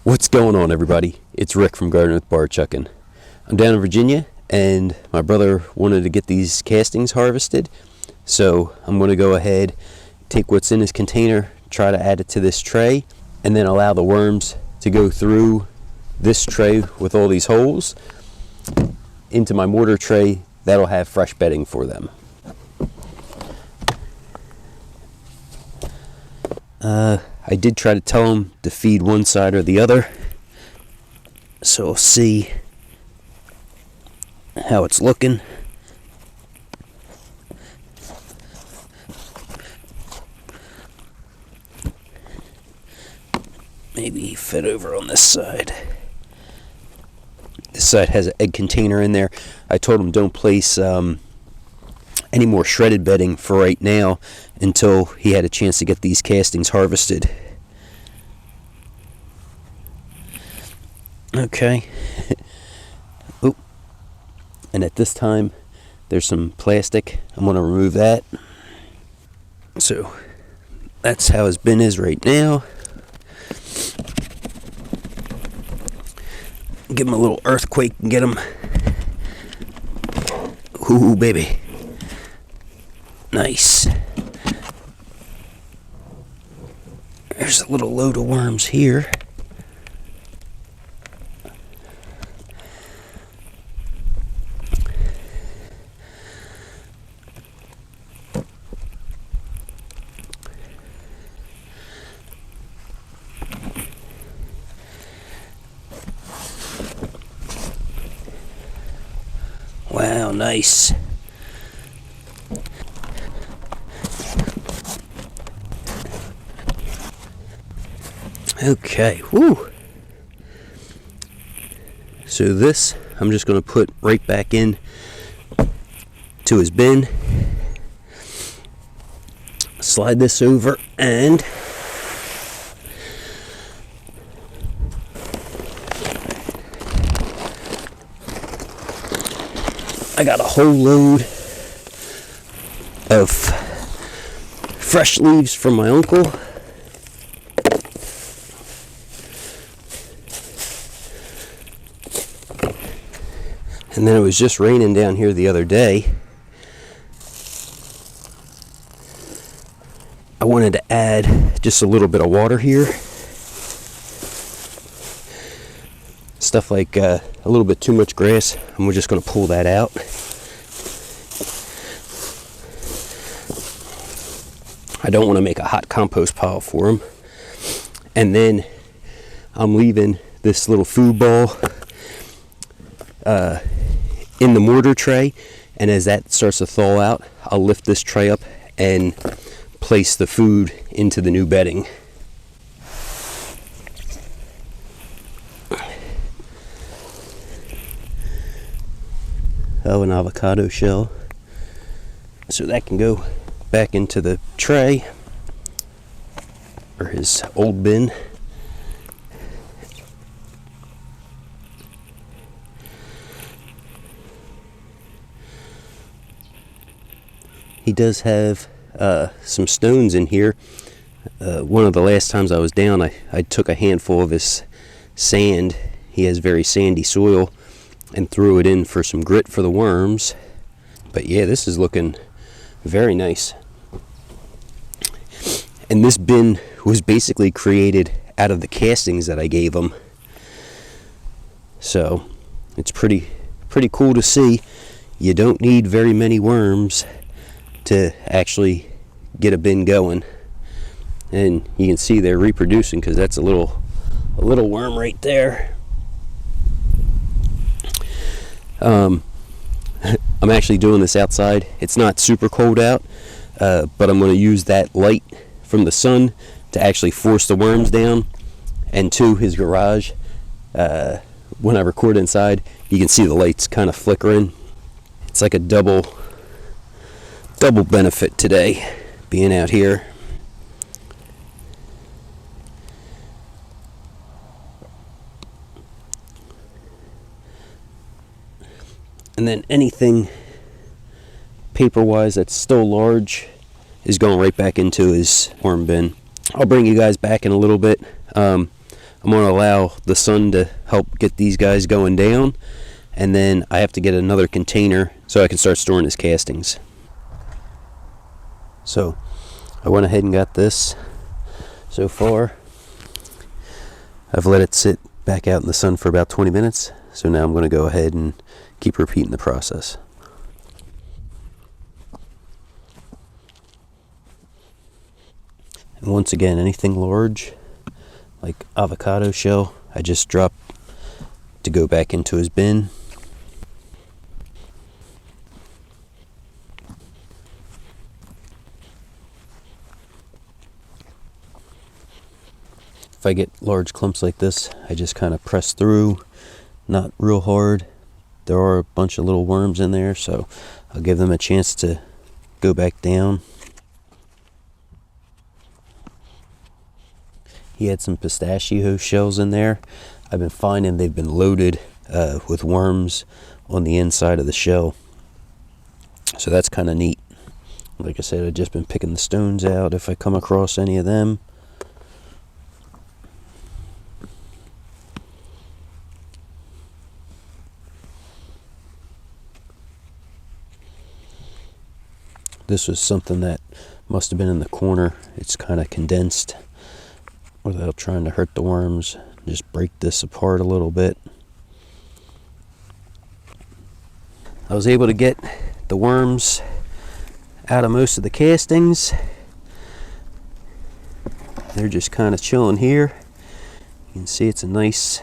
What's going on, everybody? It's Rick from Garden with Barchuckin. I'm down in Virginia, and my brother wanted to get these castings harvested, so I'm going to go ahead, take what's in this container, try to add it to this tray, and then allow the worms to go through this tray with all these holes into my mortar tray that'll have fresh bedding for them. I did try to tell them to feed one side or the other, so we'll see how it's looking. Maybe fit over on this side. This side has an egg container in there. I told them don't place any more shredded bedding for right now until he had a chance to get these castings harvested. Okay. Oh, and at this time there's some plastic. I'm going to remove that. So that's how his bin is right now. Give him a little earthquake and get him. Ooh, baby. Nice. There's a little load of worms here. Wow, nice. Okay, whoo. So this, I'm just going to put right back in to his bin. Slide this over and I got a whole load of fresh leaves from my uncle. And then it was just raining down here the other day. I wanted to add just a little bit of water here. Stuff like a little bit too much grass, and we're just going to pull that out. I don't want to make a hot compost pile for them. And then I'm leaving this little food ball in the mortar tray, and as that starts to thaw out, I'll lift this tray up and place the food into the new bedding. Oh, an avocado shell. So that can go back into the tray, or his old bin. He does have some stones in here. One of the last times I was down, I took a handful of his sand. He has very sandy soil, and threw it in for some grit for the worms. But yeah, this is looking very nice. And this bin was basically created out of the castings that I gave him. So it's pretty cool to see. You don't need very many worms to actually get a bin going. And you can see they're reproducing, because that's a little worm right there. I'm actually doing this outside. It's not super cold out, but I'm going to use that light from the sun to actually force the worms down. And to his garage, when I record inside, you can see the lights kind of flickering. It's like a double benefit today, being out here. And then anything paper-wise that's still large is going right back into his worm bin. I'll bring you guys back in a little bit. I'm going to allow the sun to help get these guys going down, and then I have to get another container so I can start storing his castings. So I went ahead and got this. So far I've let it sit back out in the sun for about 20 minutes, so now I'm going to go ahead and keep repeating the process. And once again, anything large like avocado shell, I just drop to go back into his bin. If I get large clumps like this, I just kind of press through, not real hard. There are a bunch of little worms in there, so I'll give them a chance to go back down. He had some pistachio shells in there. I've been finding they've been loaded with worms on the inside of the shell. So that's kind of neat. Like I said, I've just been picking the stones out if I come across any of them. This was something that must have been in the corner. It's kind of condensed without trying to hurt the worms. Just break this apart a little bit. I was able to get the worms out of most of the castings. They're just kind of chilling here. You can see it's a nice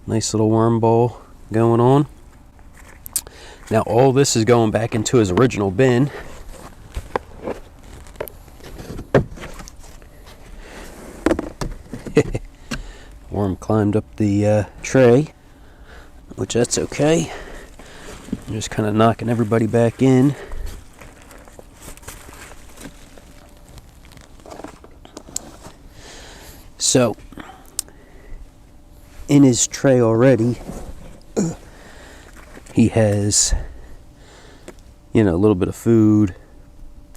little worm ball going on. Now all this is going back into his original bin. Worm climbed up the tray, which that's okay. I'm just kind of knocking everybody back in. So, in his tray already, he has, a little bit of food,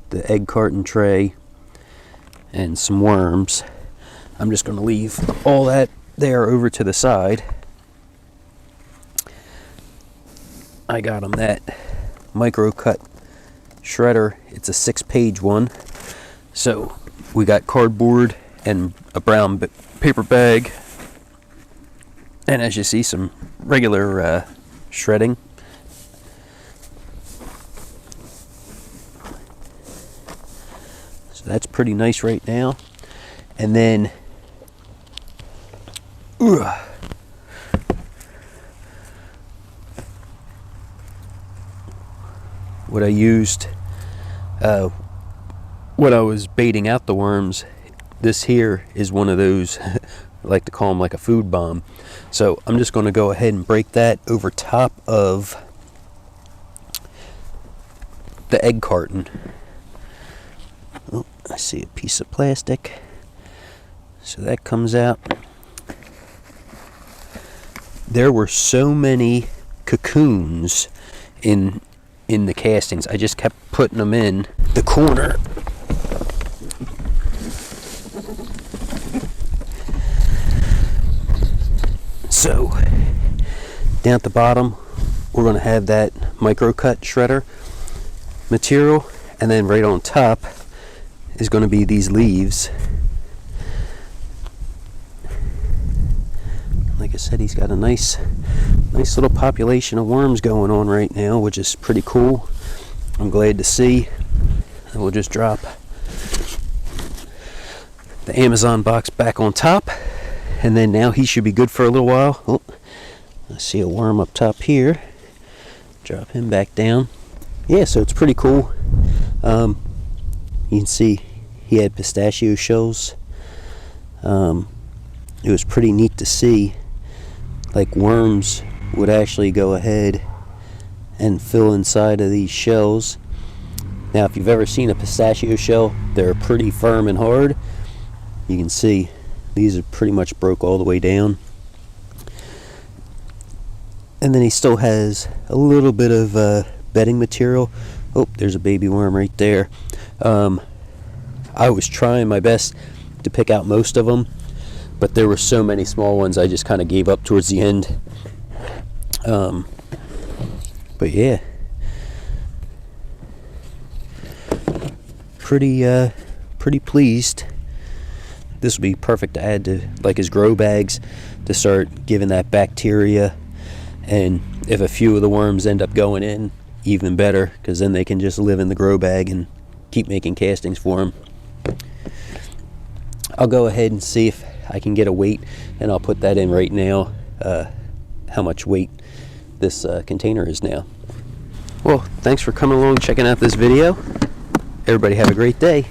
the egg carton tray, and some worms. I'm just going to leave all that there over to the side. I got him that micro cut shredder. It's a 6-page one. So we got cardboard and a brown paper bag, and as you see, some regular shredding. So that's pretty nice right now. And then what I used when I was baiting out the worms, this here is one of those, I like to call them like a food bomb. So I'm just going to go ahead and break that over top of the egg carton. Oh, I see a piece of plastic. So that comes out. There were so many cocoons in the castings. I just kept putting them in the corner. So down at the bottom, we're going to have that micro cut shredder material, and then right on top is going to be these leaves. Like I said, he's got a nice little population of worms going on right now, which is pretty cool. I'm glad to see. And we'll just drop the Amazon box back on top, and then now he should be good for a little while. Oh, I see a worm up top here. Drop him back down. Yeah, so it's pretty cool. You can see he had pistachio shells. It was pretty neat to see, like, worms would actually go ahead and fill inside of these shells. Now, if you've ever seen a pistachio shell, they're pretty firm and hard. You can see these are pretty much broke all the way down. And then he still has a little bit of bedding material. Oh, there's a baby worm right there. I was trying my best to pick out most of them, but there were so many small ones I just kind of gave up towards the end. But yeah, pretty pleased. This would be perfect to add to like his grow bags to start giving that bacteria, and if a few of the worms end up going in, even better, because then they can just live in the grow bag and keep making castings for him. I'll go ahead and see if I can get a weight, and I'll put that in right now, how much weight this container is now. Well, thanks for coming along, checking out this video. Everybody have a great day.